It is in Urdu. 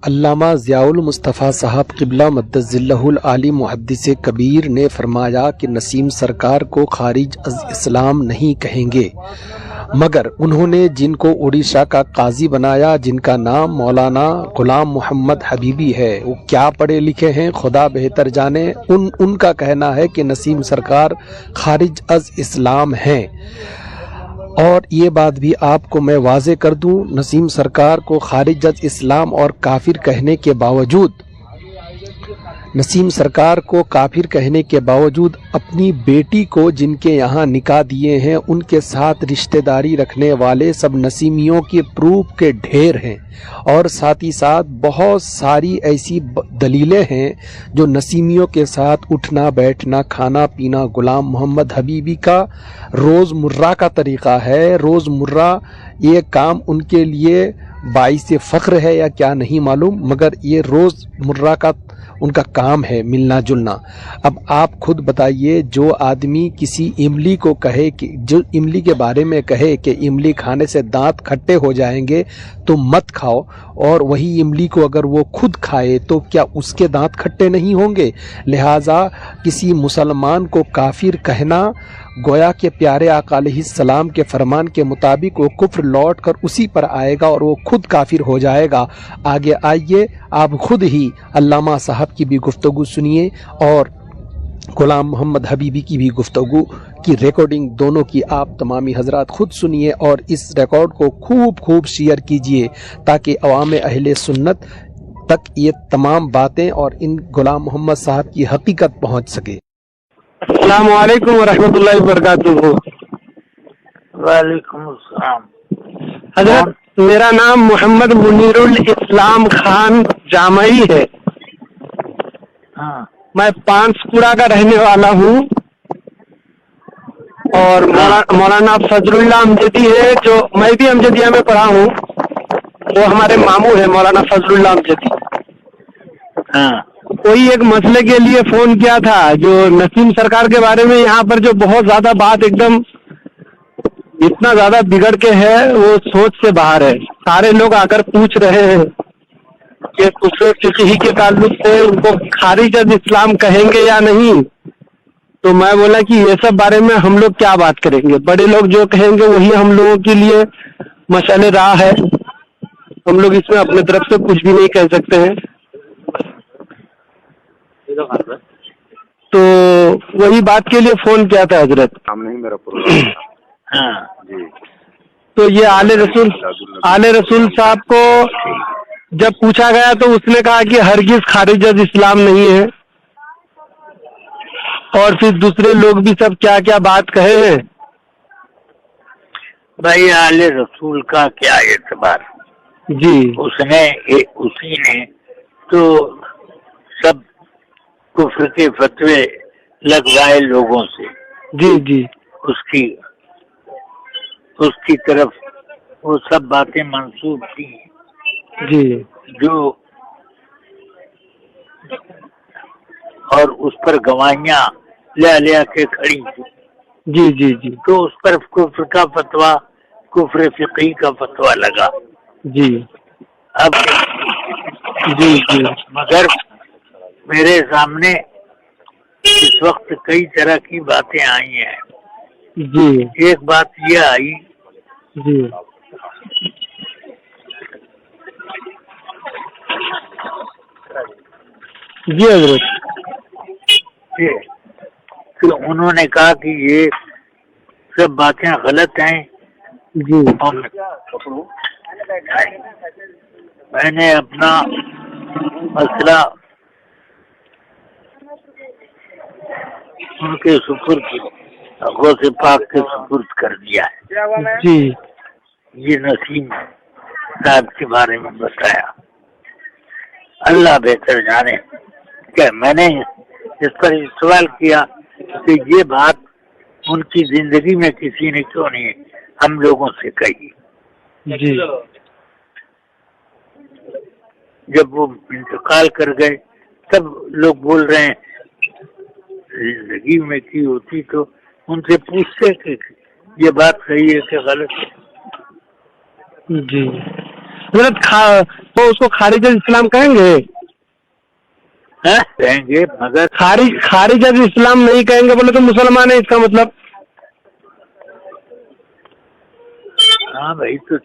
علامہ ضیاء المصطفیٰ صاحب قبلہ مدد ذلہ العالی محدث کبیر نے فرمایا کہ نسیم سرکار کو خارج از اسلام نہیں کہیں گے، مگر انہوں نے جن کو اڑیسہ کا قاضی بنایا، جن کا نام مولانا غلام محمد حبیبی ہے، وہ کیا پڑھے لکھے ہیں خدا بہتر جانے، ان کا کہنا ہے کہ نسیم سرکار خارج از اسلام ہیں۔ اور یہ بات بھی آپ کو میں واضح کر دوں، نسیم سرکار کو خارج از اسلام اور کافر کہنے کے باوجود اپنی بیٹی کو جن کے یہاں نکاح دیے ہیں ان کے ساتھ رشتہ داری رکھنے والے سب نسیمیوں کے پروف کے ڈھیر ہیں، اور ساتھ ہی ساتھ بہت ساری ایسی دلیلیں ہیں جو نسیمیوں کے ساتھ اٹھنا بیٹھنا کھانا پینا غلام محمد حبیبی کا روز مرہ کا طریقہ ہے۔ روز مرہ یہ کام ان کے لیے باعث فخر ہے یا کیا نہیں معلوم، مگر یہ روز مرہ کا ان کا کام ہے ملنا جلنا۔ اب آپ خود بتائیے، جو آدمی کسی املی کو کہے کہ جو املی کے بارے میں کہے کہ املی کھانے سے دانت کھٹے ہو جائیں گے تو مت کھاؤ، اور وہی املی کو اگر وہ خود کھائے تو کیا اس کے دانت کھٹے نہیں ہوں گے؟ لہٰذا کسی مسلمان کو کافر کہنا گویا کہ پیارے آقا علیہ السلام کے فرمان کے مطابق وہ کفر لوٹ کر اسی پر آئے گا اور وہ خود کافر ہو جائے گا۔ آگے آئیے، آپ خود ہی علامہ صاحب کی بھی گفتگو سنیے اور غلام محمد حبیبی کی بھی گفتگو کی ریکارڈنگ دونوں کی آپ تمامی حضرات خود سنیے، اور اس ریکارڈ کو خوب شیئر کیجئے تاکہ عوام اہل سنت تک یہ تمام باتیں اور ان غلام محمد صاحب کی حقیقت پہنچ سکے۔ السلام علیکم ورحمۃ اللہ وبرکاتہ۔ وعلیکم السلام۔ حضرت میرا نام محمد منیر الاسلام خان جامعی ہے۔ میں پانسپورہ کا رہنے والا ہوں، اور مولانا فضل اللہ امجدی ہے جو میں بھی امجدیہ میں پڑھا ہوں، وہ ہمارے ماموں ہیں مولانا فضل اللہ امجدی۔ کوئی ایک مسئلے کے لیے فون کیا تھا، جو نسیم سرکار کے بارے میں یہاں پر جو بہت زیادہ بات ایک دم اتنا زیادہ بگڑ کے ہے، وہ سوچ سے باہر ہے۔ سارے لوگ آ کر پوچھ رہے ہیں کہ کفر فقہی کے تعلق سے ان کو خارج از اسلام کہیں گے یا نہیں، تو میں بولا کہ یہ سب بارے میں ہم لوگ کیا بات کریں گے، بڑے لوگ جو کہیں گے وہی ہم لوگوں کے لیے مشعل راہ ہے، ہم لوگ اس میں اپنے طرف سے کچھ بھی نہیں کہہ سکتے ہیں۔ تو وہی بات کے لیے فون کیا تھا حضرت۔ تو یہ آل رسول صاحب کو جب پوچھا گیا تو اس نے کہا کہ ہرگز خارج از اسلام نہیں ہے، اور پھر دوسرے لوگ بھی سب کیا کیا بات کہے ہیں۔ بھائی آل رسول کا کیا اعتبار، جی اسی نے تو سب کفر کے فتوے لگوائے لوگوں سے، جی اس کی طرف وہ سب باتیں منسوب کی جی جو، اور اس پر گواہیاں لیا کے کھڑی تھی، جی تو اس پر کفر کا فتویٰ، کفر فقہی کا فتویٰ لگا۔ جی اب مگر میرے سامنے اس وقت کئی طرح کی باتیں آئی ہیں۔ جی ایک بات یہ آئی جی حضرت کہ انہوں نے کہا کہ یہ سب باتیں غلط ہیں۔ جی میں نے اپنا مسئلہ ان کے سپرد، غوث پاک کے سپرد کر دیا ہے۔ جی یہ نسیم صاحب کے بارے میں بتایا، اللہ بہتر جانے کہ میں نے اس پر سوال کیا کہ یہ بات ان کی زندگی میں کسی نے کیوں نہیں ہم لوگوں سے کہی۔ جی جب وہ انتقال کر گئے تب لوگ بول رہے ہیں زندگی میں کی ہوتی تو ان سے پوچھتے کہ یہ بات صحیح ہے کہ غلط ہے۔ جی حضرت تو اس کو خارج از اسلام کہیں گے؟ کہیں گے مگر خارج از اسلام نہیں کہیں گے بولے تو مسلمان ہے اس کا مطلب؟ ہاں بھائی تو